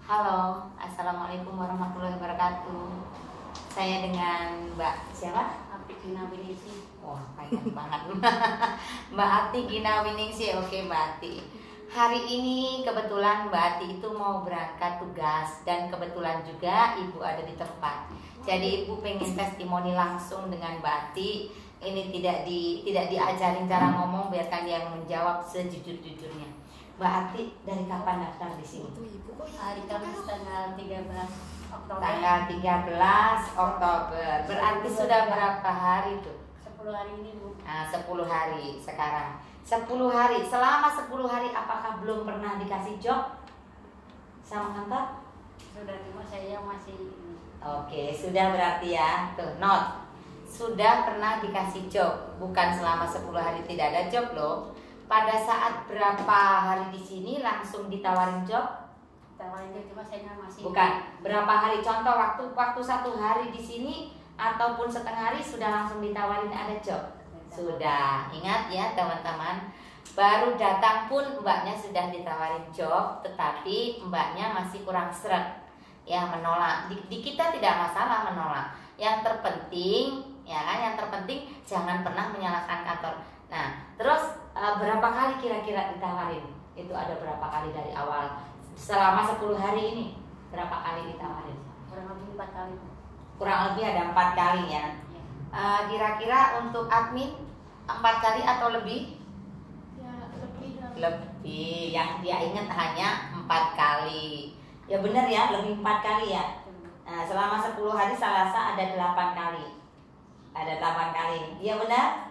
Halo, Assalamualaikum warahmatullahi wabarakatuh. Saya dengan Mbak siapa? Ati Gina Winingsih. Wah, panjang banget. Mbak Ati Gina Winingsih. Oke, Mbak Ati. Hari ini kebetulan Mbak Ati itu mau berangkat tugas dan kebetulan juga Ibu ada di tempat. Jadi Ibu pengen testimoni langsung dengan Mbak Ati. Ini tidak diajarin cara ngomong, biarkan dia menjawab sejujur-jujurnya. Mbak Ati dari kapan daftar di sini? Hari Kamis tanggal 13 Oktober. Tanggal 13 Oktober. Berarti sudah berapa hari tuh? 10 hari ini, Bu. Nah, 10 hari sekarang. 10 hari. Selama 10 hari apakah belum pernah dikasih job sama kantor? Sudah, cuma saya masih ini. Oke, sudah berarti ya. Tuh, note. Sudah pernah dikasih job. Bukan selama 10 hari tidak ada job loh. Pada saat berapa hari di sini langsung ditawarin job? Tawarin dia, cuma saya masih. Bukan. Berapa hari? Contoh waktu 1 hari di sini ataupun setengah hari sudah langsung ditawarin ada job. Sudah. Ingat ya teman-teman. Baru datang pun mbaknya sudah ditawarin job, tetapi mbaknya masih kurang seret. Ya, menolak. Di kita tidak masalah menolak. Yang terpenting, ya kan? Yang terpenting jangan pernah menyalahkan kantor. Nah, terus berapa kali kira-kira ditawarin? Itu ada berapa kali dari awal? Selama 10 hari ini berapa kali ditawarin? Kurang lebih 4 kali, Bu. Kurang lebih ada 4 kali ya. Ya. Kira-kira untuk admin 4 kali atau lebih? Ya, lebih lah. Lebih. Yang dia ingat hanya 4 kali. Ya benar ya, lebih 4 kali ya. Nah, selama 10 hari saya rasa ada 8 kali. Ada 8 kali. Iya benar?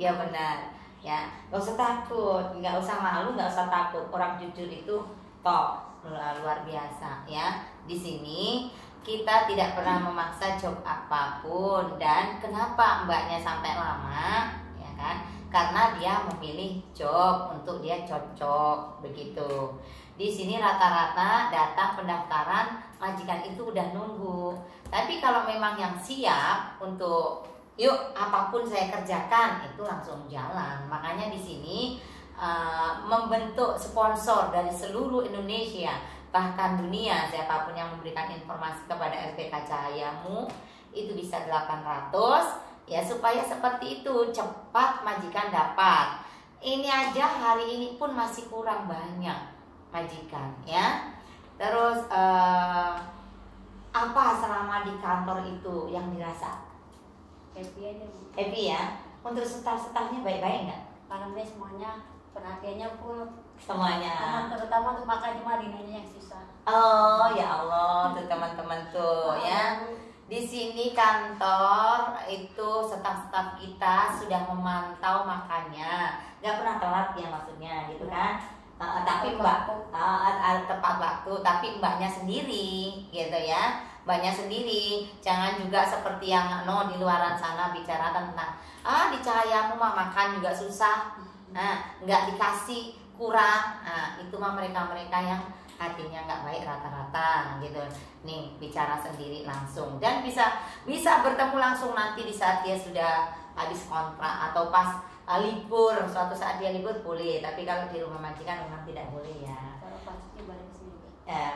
Ya benar. Ya, nggak usah takut, nggak usah malu, nggak usah takut. Orang jujur itu top, luar biasa ya. Di sini kita tidak pernah memaksa job apapun. Dan kenapa mbaknya sampai lama, ya kan? Karena dia memilih job untuk dia cocok begitu. Di sini rata-rata datang pendaftaran majikan itu udah nunggu. Tapi kalau memang yang siap untuk yuk apapun saya kerjakan, itu langsung jalan. Makanya di sini membentuk sponsor dari seluruh Indonesia bahkan dunia. Siapapun yang memberikan informasi kepada RPK Cahayamu itu bisa 800 ya, supaya seperti itu cepat majikan dapat. Ini aja hari ini pun masih kurang banyak majikan ya. Terus apa selama di kantor itu yang dirasa? Happy aja, Bu. Happy ya. Untuk staff-staffnya baik-baik nggak? Alhamdulillah semuanya perhatiannya full. Semuanya. Terutama untuk makan cuma Dinonya yang susah. Oh ya Allah, tuh teman-teman tuh ya. Di sini kantor itu staff-staff kita sudah memantau makannya, nggak pernah telat ya maksudnya gitu kan. Tapi mbak tepat waktu, tapi mbaknya sendiri gitu ya. Mbaknya sendiri, jangan juga seperti yang di luaran sana bicara tentang di Cahayamu mah makan juga susah, nggak dikasih kurang. Itu mah mereka-mereka yang hatinya nggak baik rata-rata gitu. Nih bicara sendiri langsung dan bisa bertemu langsung nanti di saat dia sudah habis kontrak atau pas libur. Suatu saat dia libur boleh, tapi kalau di rumah majikan memang tidak boleh ya. Kalau pas cuti balik ke sini, Bu.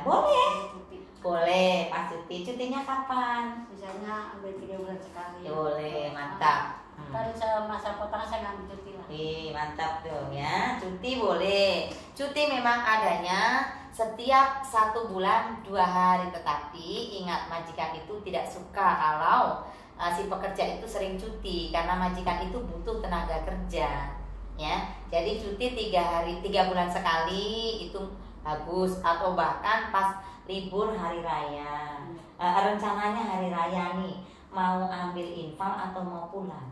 Boleh. Cuti. Boleh, pas cuti. Cutinya kapan? Misalnya ambil 3 bulan sekali. Boleh, mantap. Kalau masa potongan saya ngambil cuti lah. Mantap tuh ya. Cuti boleh. Cuti memang adanya setiap 1 bulan 2 hari. Tetapi ingat, majikan itu tidak suka kalau si pekerja itu sering cuti, karena majikan itu butuh tenaga kerja ya. Jadi cuti 3 bulan sekali itu bagus, atau bahkan pas libur hari raya. Rencananya hari raya nih mau ambil infal atau mau pulang.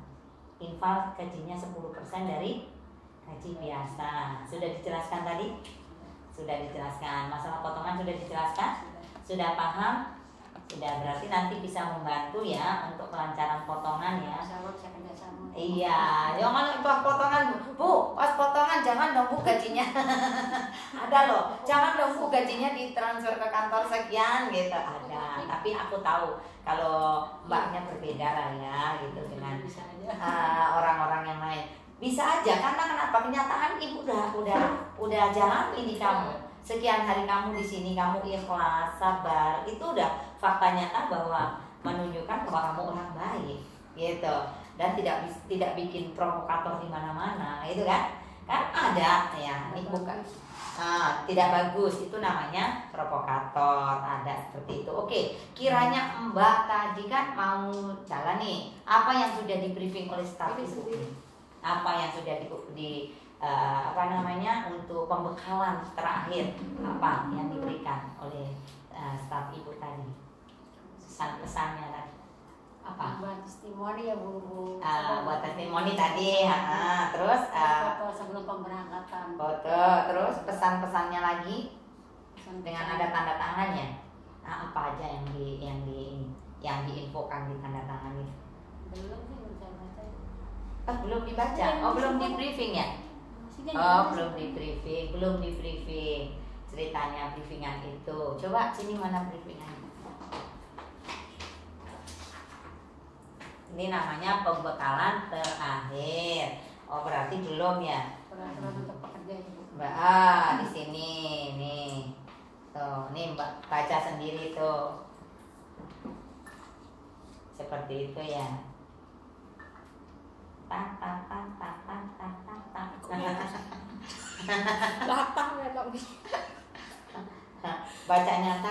Infal gajinya 10% dari gaji biasa. Sudah dijelaskan tadi? Sudah dijelaskan. Masalah potongan sudah dijelaskan? Sudah paham? Sudah, berarti nanti bisa membantu ya untuk kelancaran potongan ya. Insyaallah saya kerja sama. Iya, jangan pas potongan Bu, pas potongan jangan dong Bu gajinya. Ada loh, jangan dong Bu gajinya ditransfer ke kantor sekian gitu. Ada, tapi aku tahu kalau mbaknya berbeda lah ya gitu dengan orang-orang yang lain. Bisa aja, karena kenapa? Kenyataan ibu udah jalan ini kamu. sekian hari kamu di sini, kamu ikhlas, sabar, itu udah fakta nyata bahwa menunjukkan bahwa kamu orang baik, gitu. Dan tidak bikin provokator di mana-mana, itu kan? Kan ada ya, ini bukan tidak bagus, itu namanya provokator, ada seperti itu. Oke, kiranya Mbak tadi kan mau jalan nih, apa yang sudah di briefing oleh staf Ibu? Apa yang sudah apa namanya untuk pembekalan terakhir, apa yang diberikan oleh staf Ibu tadi? Pesan-pesannya tadi apa? Buat testimoni ya Bu. Buat testimoni tadi, terus foto sebelum pemberangkatan. foto, terus pesan-pesannya lagi dengan ada tanda tangannya. Apa aja yang diinfokan di tanda tangan itu? Belum sih, belum saya baca. Belum dibaca. Oh, belum di briefing ya? Oh, belum di briefing. Ceritanya briefingan itu. Coba sini mana briefingannya? Ini namanya pembekalan terakhir. Oh, berarti belum ya? Peraturan untuk pekerja Ibu. Mbak, di sini nih. Tuh, nih Mbak baca sendiri tuh. Seperti itu ya. Bacanya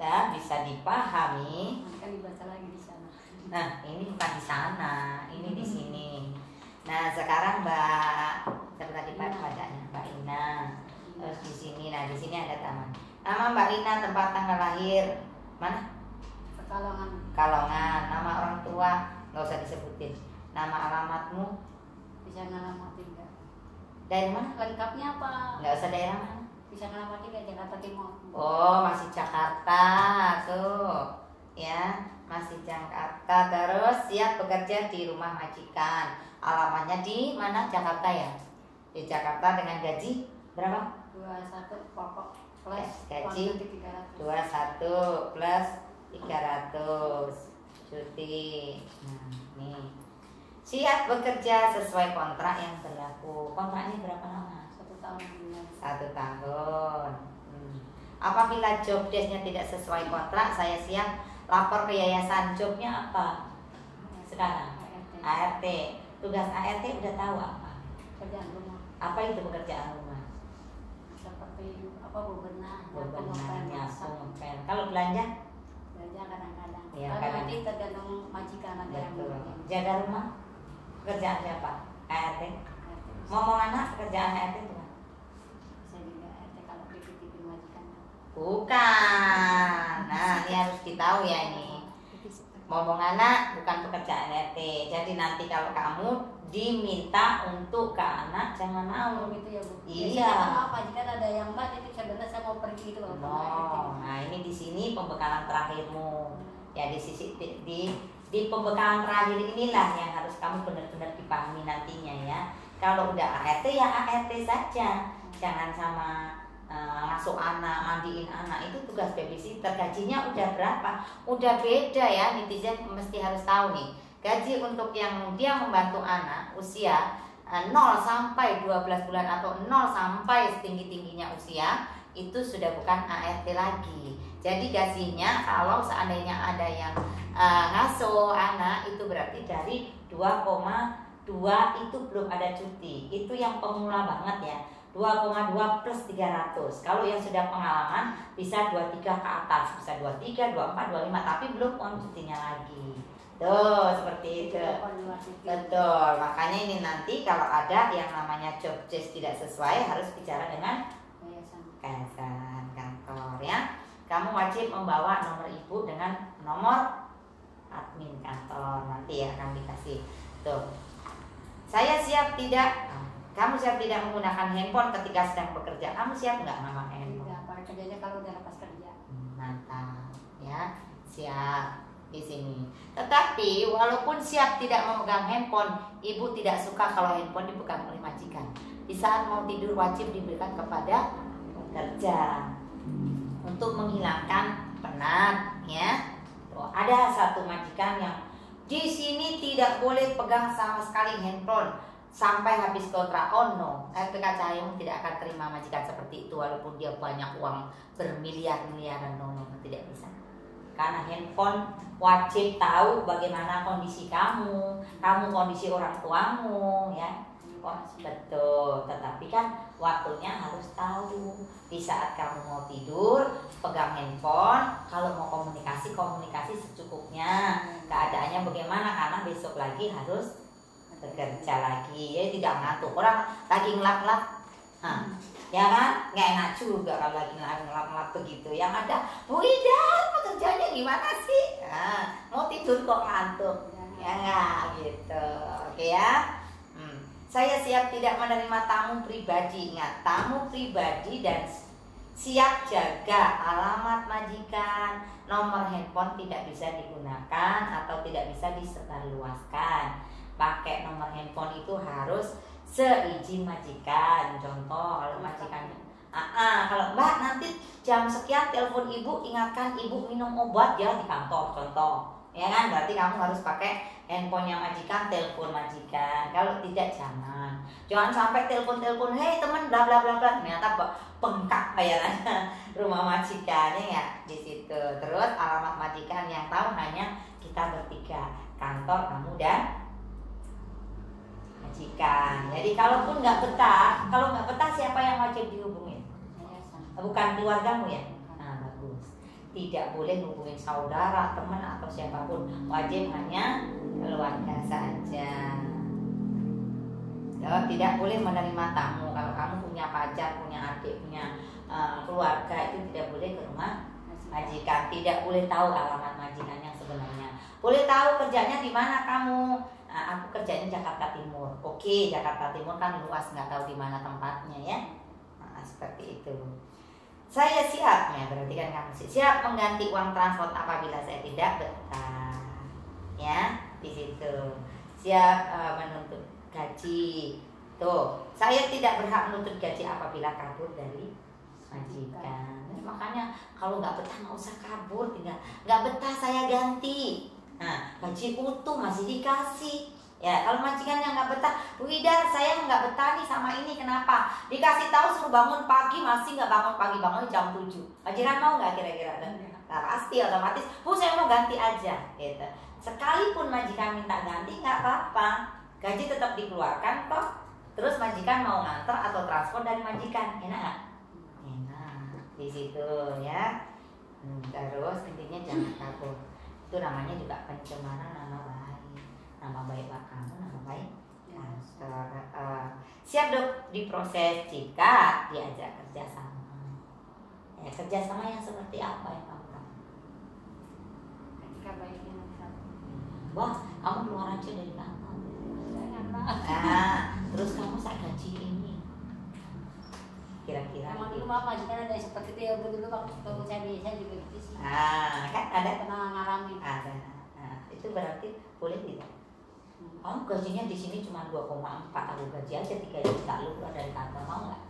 dan bisa dipahami. Kan dibaca lagi di sana. Nah, ini bukan di sana, ini di sini. Nah, sekarang Mbak, tadi bacanya Mbak Ina. Terus di sini, nah di sini ada taman. Nama Mbak Ina, tempat tanggal lahir mana? Pekalongan. Kalongan. Nama orang tua nggak usah disebutin. Nama alamatmu? Bisa ngalamatin nggak? Dari mana? Lengkapnya apa? Nggak usah daerah mana? Bisa ngalamatin nggak Jakarta Timur? Oh, masih Jakarta tuh, ya masih Jakarta. Terus siap bekerja di rumah majikan. Alamatnya di mana? Jakarta ya? Di Jakarta dengan gaji berapa? 21 pokok plus Gaji 300. 21 plus 300 cuti. Nah, nih siap bekerja sesuai kontrak yang berlaku. Kontraknya berapa lama? 1 tahun. 1 tahun. Apabila job desk-nya tidak sesuai kontrak, saya siap lapor ke yayasan. Jobnya apa sekarang? ART. Tugas ART udah tahu apa? Kerjaan rumah. Apa itu pekerjaan rumah? Seperti apa bebenah, nyapu, ngepel. Kalau belanja? Belanja kadang-kadang. Iya, Tapi kadang. nanti tergantung majikan ada yang Betul. bikin. Jaga rumah? Pekerjaan siapa? ART. Ngomong anak, pekerjaan ART itu apa? Bisa juga RT kalau dititipin majikan. Bukan. Nah, ini harus ditahu ya ini. Ngomong anak bukan pekerjaan RT. Jadi nanti kalau kamu diminta untuk ke anak jangan mau. Gitu ya Bu. Iya. Maaf majikan ada yang Mbak itu sebenarnya saya mau pergi gitu loh. Nah, ini di sini pembekalan terakhirmu. Ya di sisi di pembekalan terakhir inilah yang harus kamu benar-benar dipahami nantinya ya. Kalau udah ART ya ART saja. Jangan sama masuk anak, mandiin anak, itu tugas babysitter. Gajinya udah berapa? Udah beda ya, netizen mesti harus tahu nih. Gaji untuk yang dia membantu anak usia 0 sampai 12 bulan atau 0 sampai setinggi-tingginya usia itu sudah bukan ART lagi. Jadi gajinya kalau seandainya ada yang ngasuh anak itu berarti dari 2,2 itu belum ada cuti. Itu yang pemula banget ya. 2,2 plus 300. Kalau yang sudah pengalaman bisa 23 ke atas, bisa 23, 24, 25, tapi belum uang cutinya lagi. Tuh, seperti itu. Betul. Makanya ini nanti kalau ada yang namanya job desk tidak sesuai harus bicara dengan yayasan kantor ya. Kamu wajib membawa nomor ibu dengan nomor admin kantor, nanti ya akan dikasih. Tuh. Saya siap tidak. Kamu siap tidak menggunakan handphone ketika sedang bekerja? Kamu siap nggak memakai handphone? Tidak, pada kerjanya kalau udah lepas kerja. Mantap, ya siap di sini. Tetapi walaupun siap tidak memegang handphone, ibu tidak suka kalau handphone dipegang oleh majikan. Di saat mau tidur wajib diberikan kepada pekerja untuk menghilangkan penat, ya. Tuh, ada satu majikan yang di sini tidak boleh pegang sama sekali handphone. sampai habis kontrak. Oh no, LPK Cahyomu tidak akan terima majikan seperti itu walaupun dia banyak uang bermiliar-miliaran. No, tidak bisa. Karena handphone wajib tahu bagaimana kondisi kamu kondisi orang tuamu, ya. Oh, betul. Tetapi kan waktunya harus tahu. Di saat kamu mau tidur, pegang handphone. Kalau mau komunikasi secukupnya. Keadaannya bagaimana? Karena besok lagi harus bekerja lagi. Ya tidak ngantuk. Orang lagi ngelap-ngelap, ya kan? Nggak enak juga kalau lagi ngelap-ngelap begitu. Yang ada, Bu Ida, pekerjaannya gimana sih? Mau tidur kok ngantuk. Ya nggak gitu. Oke ya. Saya siap tidak menerima tamu pribadi. Ingat, tamu pribadi dan siap jaga alamat majikan, nomor handphone tidak bisa digunakan atau tidak bisa disebarluaskan. Pakai nomor handphone itu harus seizin majikan. Contoh, kalau majikannya, kalau Mbak nanti jam sekian telepon ibu, ingatkan ibu minum obat ya di kantor. Contoh, ya kan? Berarti kamu harus pakai handphonenya majikan, telepon majikan. Kalau tidak jangan sampai telepon, hei teman bla bla bla bla, ternyata bengkak kayak rumah majikannya ya di situ. Terus alamat majikan yang tahu hanya kita bertiga, kantor, kamu dan majikan. Jadi kalaupun nggak betah siapa yang wajib dihubungin? Bukan keluargamu ya? Nah, bagus. Tidak boleh hubungin saudara, teman atau siapapun. Wajib hanya keluarga saja. Tidak boleh menerima tamu. Kalau kamu punya pacar, punya adik, punya keluarga, itu tidak boleh ke rumah majikan. Tidak boleh tahu alamat majikan yang sebenarnya. Boleh tahu kerjanya di mana kamu? Aku kerjanya Jakarta Timur. Oke, Jakarta Timur kan luas, nggak tahu di mana tempatnya ya. Seperti itu. Saya siap, ya berarti kan kamu siap mengganti uang transport apabila saya tidak betah. Ya, di situ. Siap menuntut gaji. Tuh, saya tidak berhak menuntut gaji apabila kabur dari majikan. Makanya kalau nggak betah nggak usah kabur, tinggal nggak betah saya ganti. Nah, gaji utuh masih dikasih. Ya, kalau majikan yang nggak betah, Bu Ida, saya nggak betah nih sama ini, kenapa? Dikasih tahu suruh bangun pagi, masih nggak bangun pagi, bangun jam 7. Majikan mau nggak kira-kira? Nah, pasti otomatis, Bu saya mau ganti aja. Gitu. Sekalipun majikan minta ganti nggak apa-apa, gaji tetap dikeluarkan kok. Terus majikan mau nganter atau transport dari majikan, enak nggak? Enak, di situ ya. Terus intinya jangan kabur. Itu namanya juga pencemaran nama baik kamu, nama baik kantor. Siap dok diproses jika diajak kerjasama. Ya, kerjasama yang seperti apa yang kamu tahu? Ketika baiknya Wah, kamu keluar aja dari kantor. Terus kamu saya gaji ini. Kira-kira. Emang dulu mah majikan ada seperti itu ya, dulu waktu saya juga gitu sih. Kan ada pernah ngalamin. Ada. Itu berarti boleh tidak? Kamu gajinya di sini cuma 2,4, aku gaji aja 3 juta, lu keluar dari kantor, mau nggak?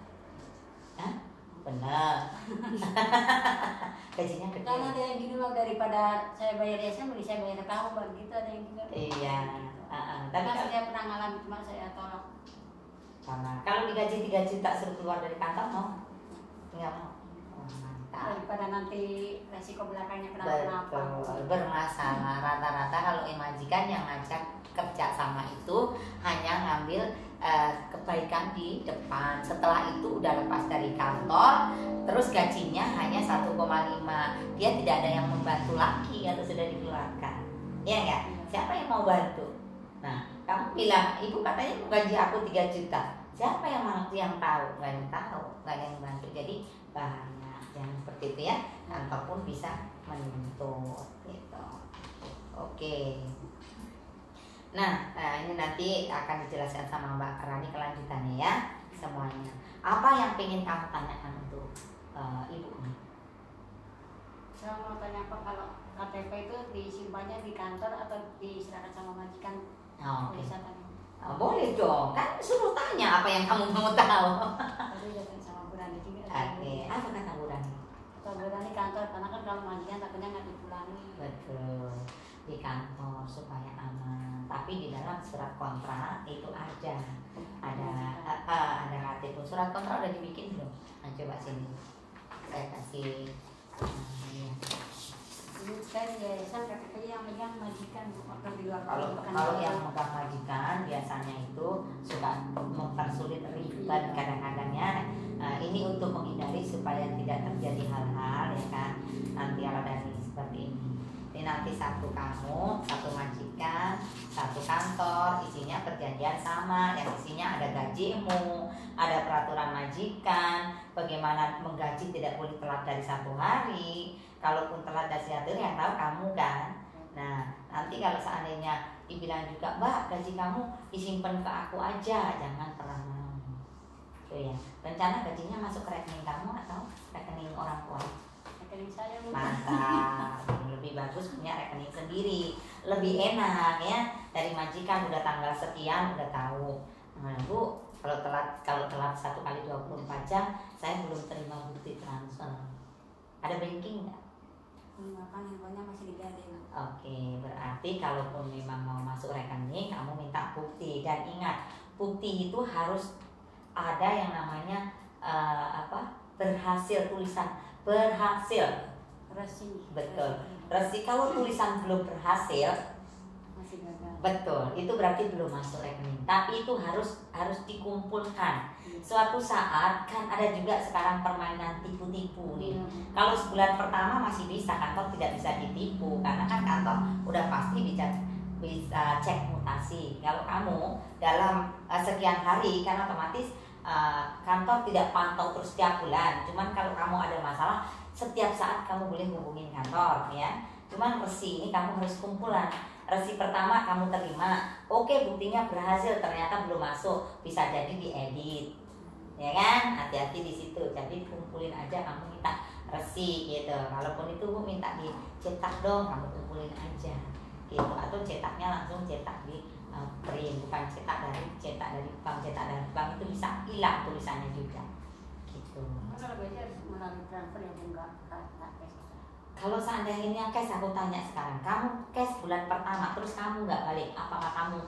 Benar. Gajinya gede. Karena ada yang gini mah, daripada saya bayar ya saya bayar ke kamu, begitu ada yang gini. Iya. Tapi kan saya pernah ngalamin, cuma saya tolak. Karena kalau digaji 3 juta suruh keluar dari kantor mau? Nggak mau. Daripada nanti resiko belakangnya kenapa-napa. Betul, bermasalah. Rata-rata kalau majikan yang ngajak kerja sama itu hanya ngambil kebaikan di depan. Setelah itu udah lepas dari kantor, terus gajinya hanya 1,5. Dia tidak ada yang membantu lagi atau sudah dikeluarkan. Iya nggak? Siapa yang mau bantu? Nah, kamu bilang, ibu katanya mau gaji aku 3 juta. Siapa yang tahu? Nggak ada yang tahu, nggak ada yang bantu. Jadi bahaya. Jangan seperti itu ya. Kantor pun bisa menuntut gitu. Oke. Nah, ini nanti akan dijelaskan sama Mbak Rani kelanjutannya ya semuanya. Apa yang pengen kamu tanyakan untuk ibu nih? Saya mau tanya apa, kalau KTP itu disimpannya di kantor atau diserahkan sama majikan? Oke. Boleh dong, kan suruh tanya apa yang kamu mau tahu. Tadi udah tanya sama Bu Rani juga. Oke, apa kata Bu Rani? Kata Bu Rani kantor, karena kan kalau majikan takutnya nggak dipulangi. Betul, di kantor supaya aman. tapi di dalam surat kontrak itu ada ratib. Surat kontrak udah dibikin belum? Nah, coba sini saya kasih. Ya. Ini kan yayasan KTP yang megang majikan atau di luar. Kalau yang megang majikan biasanya itu suka mempersulit ribet kadang-kadangnya. Ini untuk menghindari supaya tidak terjadi hal-hal ya kan. Nanti kalau dari seperti ini. Ini nanti satu kamu, satu majikan, satu kantor, isinya perjanjian sama, yang isinya ada gajimu, ada peraturan majikan, bagaimana menggaji tidak boleh telat dari 1 hari. Kalaupun telat dari 1 hari yang tahu kamu kan. Nah nanti kalau seandainya dibilang juga, Mbak gaji kamu disimpan ke aku aja, jangan pernah mau. Tuh ya, rencana gajinya masuk ke rekening kamu atau rekening orang tua? Rekening saya. Mantap, lebih bagus punya rekening sendiri, lebih enak ya. Dari majikan udah tanggal sekian udah tahu. Nah Bu, kalau telat 1 kali 24 jam saya belum terima bukti transfer. Ada banking nggak? Kan handphonenya masih digading. Oke, berarti kalaupun memang mau masuk rekening, kamu minta bukti. Dan ingat, bukti itu harus ada yang namanya berhasil, tulisan berhasil. Resi. Betul. Resi kalau tulisan belum berhasil, masih gagal. betul, itu berarti belum masuk rekening. Tapi itu harus dikumpulkan. Suatu saat kan ada juga sekarang permainan tipu-tipu nih. Kalau sebulan pertama masih bisa, kantor tidak bisa ditipu karena kan kantor udah pasti bisa cek mutasi. Kalau kamu dalam sekian hari kan otomatis kantor tidak pantau terus setiap bulan. Cuman kalau kamu ada masalah, setiap saat kamu boleh hubungin kantor ya. Cuman resi ini kamu harus kumpulan. Resi pertama kamu terima, oke buktinya berhasil, ternyata belum masuk, bisa jadi diedit, ya kan? Hati-hati di situ. Jadi kumpulin aja, kamu minta resi gitu. Kalaupun itu Bu minta dicetak dong, kamu kumpulin aja gitu. Atau cetaknya langsung cetak di print, bukan cetak dari bank itu bisa hilang tulisannya juga gitu. Kalau biasanya harus melalui transfer ya enggak cash. Kalau seandainya cash, aku tanya sekarang, kamu cash bulan pertama terus kamu nggak balik, apakah kamu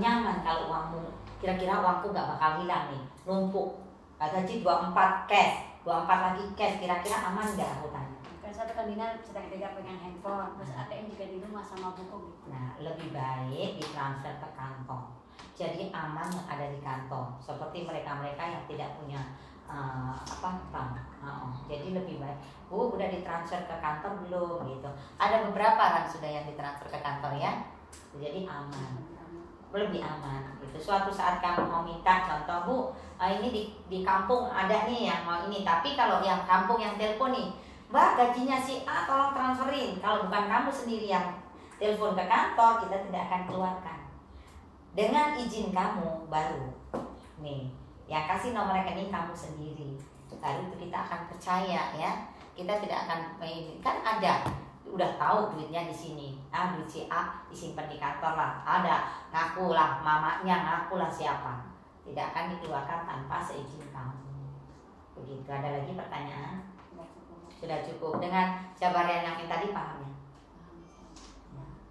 nyaman kalau uangmu, kira-kira uangku nggak bakal hilang nih, numpuk, gaji 24 cash, 24 lagi cash, kira-kira aman nggak, aku tanya. Kan satu kan Dina sedang tiga pegang handphone, terus ATM juga di rumah sama buku gitu. Nah lebih baik ditransfer ke kantong, jadi aman yang ada di kantong, seperti mereka-mereka yang tidak punya bank. Jadi lebih baik, Bu udah ditransfer ke kantor belum gitu. Ada beberapa kan sudah yang ditransfer ke kantor ya, jadi aman, lebih aman gitu. Suatu saat kamu mau minta contoh, Bu ini di kampung ada nih yang mau ini, tapi kalau yang kampung yang telepon nih, Mbak gajinya si A tolong transferin, kalau bukan kamu sendiri yang telepon ke kantor, kita tidak akan keluarkan dengan izin kamu baru nih. Yang kasih nomor rekening kamu sendiri, baru itu kita akan percaya ya. Kita tidak akan kan ada, udah tahu duitnya di sini. Duit si A disimpan di kantor lah, ada ngaku lah mamanya, ngaku lah siapa. Tidak akan dikeluarkan tanpa seizin kamu. Begitu. Ada lagi pertanyaan? Sudah cukup dengan jabaran yang tadi paham ya?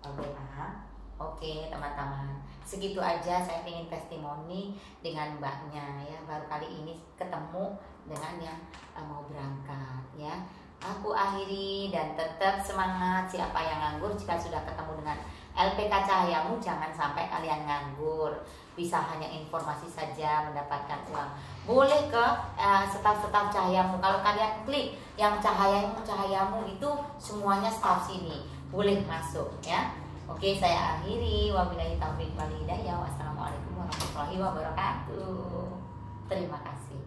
Oke, paham. Oke teman-teman, segitu aja saya ingin testimoni dengan mbaknya ya. Baru kali ini ketemu dengan yang mau berangkat ya. Aku akhiri dan tetap semangat. Siapa yang nganggur, jika sudah ketemu dengan LPK Cahayamu, jangan sampai kalian nganggur. Bisa hanya informasi saja mendapatkan uang. Boleh ke staf-staf Cahayamu. Kalau kalian klik yang Cahayamu itu semuanya staf sini, boleh masuk ya. Oke, saya akhiri. Wabillahi taufiq wal hidayah. Wassalamualaikum warahmatullahi wabarakatuh. Terima kasih.